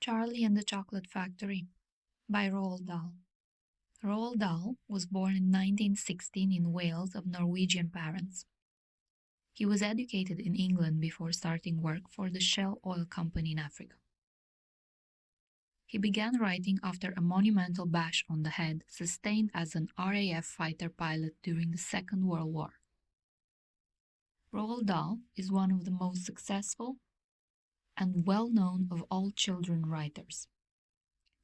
Charlie and the Chocolate Factory by Roald Dahl. Roald Dahl was born in 1916 in Wales of Norwegian parents. He was educated in England before starting work for the Shell Oil Company in Africa. He began writing after a monumental bash on the head sustained as an RAF fighter pilot during the Second World War. Roald Dahl is one of the most successful and well-known of all children writers.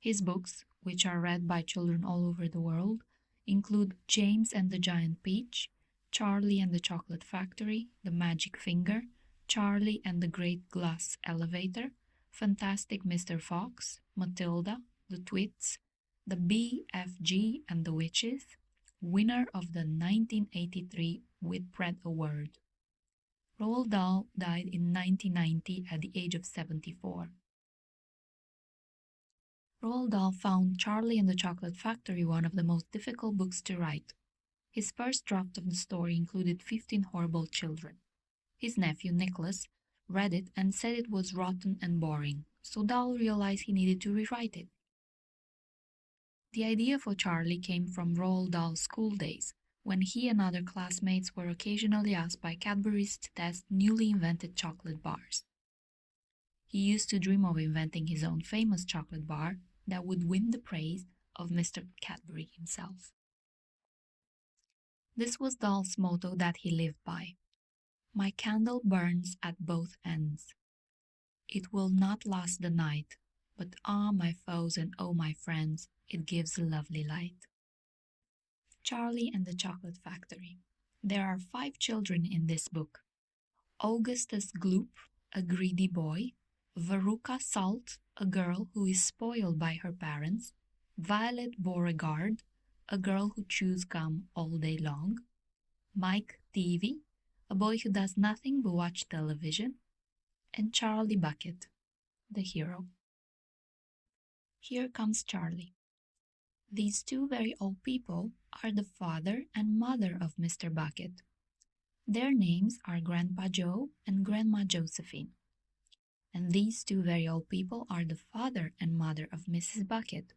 His books, which are read by children all over the world, include James and the Giant Peach, Charlie and the Chocolate Factory, The Magic Finger, Charlie and the Great Glass Elevator, Fantastic Mr. Fox, Matilda, The Twits, The BFG and the Witches, winner of the 1983 Whitbread Award. Roald Dahl died in 1990 at the age of 74. Roald Dahl found Charlie and the Chocolate Factory one of the most difficult books to write. His first draft of the story included 15 horrible children. His nephew, Nicholas, read it and said it was rotten and boring, so Dahl realized he needed to rewrite it. The idea for Charlie came from Roald Dahl's school days, when he and other classmates were occasionally asked by Cadbury's to test newly invented chocolate bars. He used to dream of inventing his own famous chocolate bar that would win the praise of Mr. Cadbury himself. This was Dahl's motto that he lived by. My candle burns at both ends. It will not last the night, but ah, my foes and oh, my friends, it gives a lovely light. Charlie and the Chocolate Factory. There are 5 children in this book. Augustus Gloop, a greedy boy, Veruca Salt, a girl who is spoiled by her parents, Violet Beauregard, a girl who chews gum all day long, Mike Teavee, a boy who does nothing but watch television, and Charlie Bucket, the hero. Here comes Charlie. These 2 very old people are the father and mother of Mr. Bucket. Their names are Grandpa Joe and Grandma Josephine. And these 2 very old people are the father and mother of Mrs. Bucket.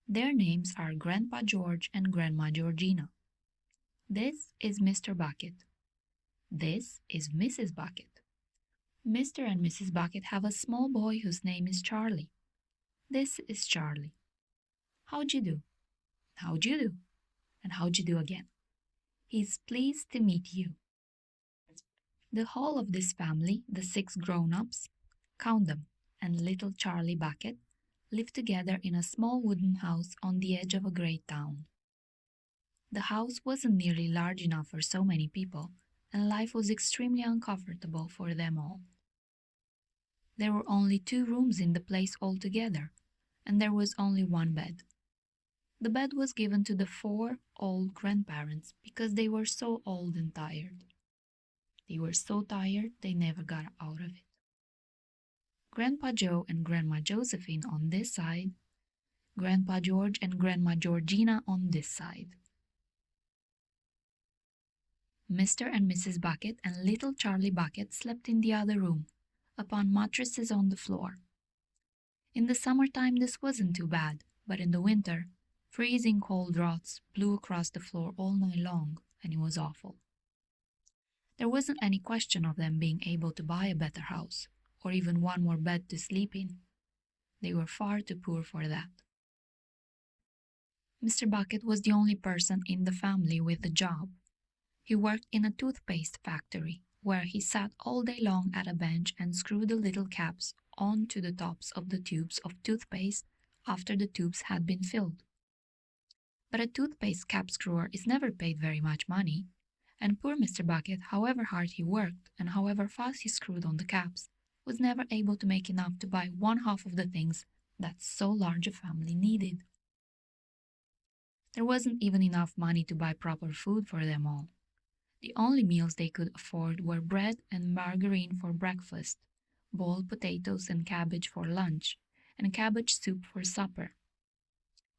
Their names are Grandpa George and Grandma Georgina. This is Mr. Bucket. This is Mrs. Bucket. Mr. and Mrs. Bucket have a small boy whose name is Charlie. This is Charlie. How'd you do? How'd you do? And how'd you do again? He's pleased to meet you. The whole of this family, the 6 grown-ups, count them, and little Charlie Bucket, live together in a small wooden house on the edge of a great town. The house wasn't nearly large enough for so many people, and life was extremely uncomfortable for them all. There were only 2 rooms in the place altogether, and there was only 1 bed. The bed was given to the 4 old grandparents because they were so old and tired. They were so tired they never got out of it. Grandpa Joe and Grandma Josephine on this side, Grandpa George and Grandma Georgina on this side. Mr. and Mrs. Bucket and little Charlie Bucket slept in the other room, upon mattresses on the floor. In the summertime this wasn't too bad, but in the winter, freezing cold draughts blew across the floor all night long, and it was awful. There wasn't any question of them being able to buy a better house, or even 1 more bed to sleep in. They were far too poor for that. Mr. Bucket was the only person in the family with a job. He worked in a toothpaste factory, where he sat all day long at a bench and screwed the little caps onto the tops of the tubes of toothpaste after the tubes had been filled. But a toothpaste cap screwer is never paid very much money, and poor Mr. Bucket, however hard he worked and however fast he screwed on the caps, was never able to make enough to buy 1/2 of the things that so large a family needed. There wasn't even enough money to buy proper food for them all. The only meals they could afford were bread and margarine for breakfast, boiled potatoes and cabbage for lunch, and cabbage soup for supper.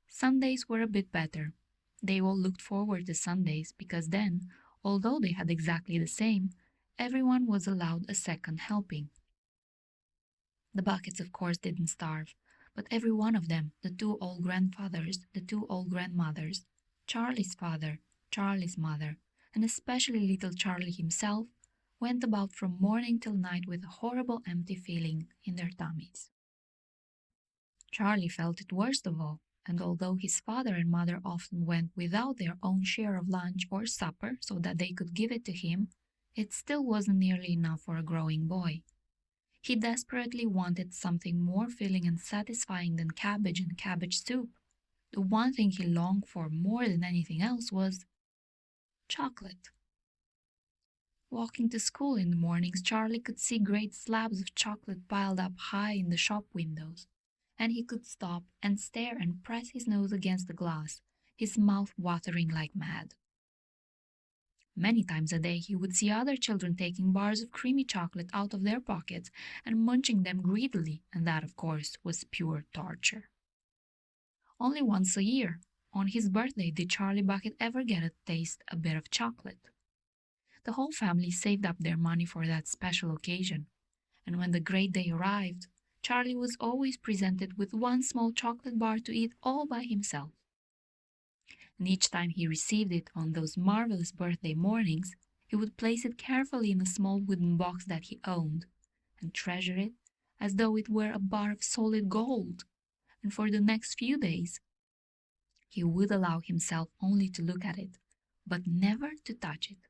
Sundays were a bit better. They all looked forward to Sundays because then, although they had exactly the same, everyone was allowed a second helping. The Buckets, of course, didn't starve, But every one of them, the two old grandfathers, the two old grandmothers, Charlie's father, Charlie's mother, and especially little Charlie himself, went about from morning till night with a horrible empty feeling in their tummies. Charlie felt it worst of all, and although his father and mother often went without their own share of lunch or supper so that they could give it to him, it still wasn't nearly enough for a growing boy. He desperately wanted something more filling and satisfying than cabbage and cabbage soup. The one thing he longed for more than anything else was chocolate. Walking to school in the mornings, Charlie could see great slabs of chocolate piled up high in the shop windows, and he could stop and stare and press his nose against the glass, his mouth watering like mad. Many times a day he would see other children taking bars of creamy chocolate out of their pockets and munching them greedily, and that, of course, was pure torture. Only once a year, on his birthday, did Charlie Bucket ever get to taste a bit of chocolate. The whole family saved up their money for that special occasion, and when the great day arrived, Charlie was always presented with one small chocolate bar to eat all by himself. And each time he received it on those marvelous birthday mornings, he would place it carefully in a small wooden box that he owned, and treasure it as though it were a bar of solid gold. And for the next few days, he would allow himself only to look at it, but never to touch it.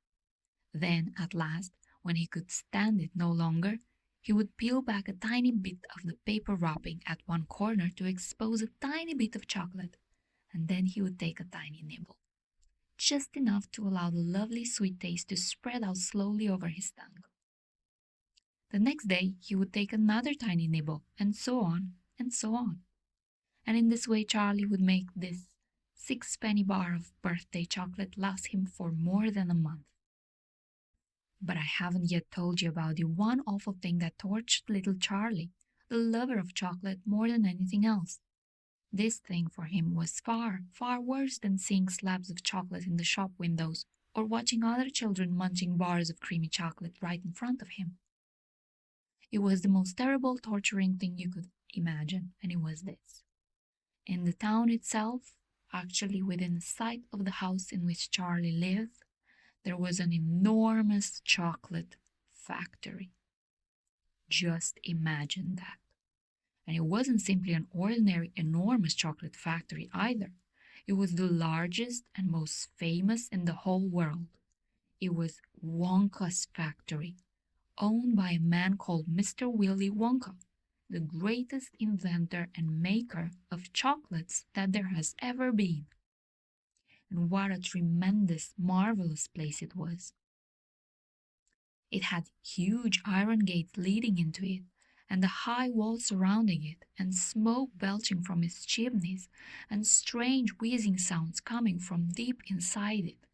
Then, at last, when he could stand it no longer, he would peel back a tiny bit of the paper wrapping at one corner to expose a tiny bit of chocolate, and then he would take a tiny nibble, just enough to allow the lovely sweet taste to spread out slowly over his tongue. The next day he would take another tiny nibble, and so on, and so on. And in this way Charlie would make this sixpenny bar of birthday chocolate last him for more than a month. But I haven't yet told you about the one awful thing that tortured little Charlie, the lover of chocolate more than anything else. This thing for him was far, far worse than seeing slabs of chocolate in the shop windows or watching other children munching bars of creamy chocolate right in front of him. It was the most terrible, torturing thing you could imagine, and it was this. In the town itself, actually within sight of the house in which Charlie lived, there was an enormous chocolate factory. Just imagine that. And it wasn't simply an ordinary enormous chocolate factory either. It was the largest and most famous in the whole world. It was Wonka's factory, owned by a man called Mr. Willy Wonka, the greatest inventor and maker of chocolates that there has ever been. And what a tremendous, marvelous place it was. It had huge iron gates leading into it, and the high walls surrounding it, and smoke belching from its chimneys, and strange wheezing sounds coming from deep inside it.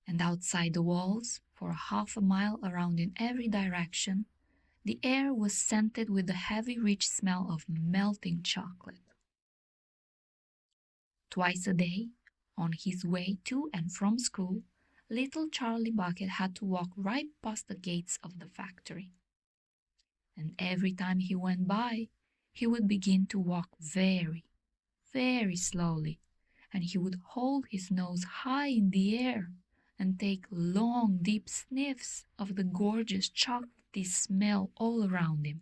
And outside the walls, for half a mile around in every direction, the air was scented with the heavy, rich smell of melting chocolate. Twice a day, on his way to and from school, little Charlie Bucket had to walk right past the gates of the factory. And every time he went by, he would begin to walk very, very slowly, and he would hold his nose high in the air and take long, deep sniffs of the gorgeous chocolatey smell all around him.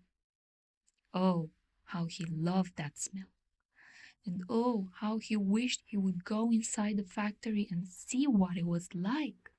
Oh, how he loved that smell! And oh, how he wished he would go inside the factory and see what it was like.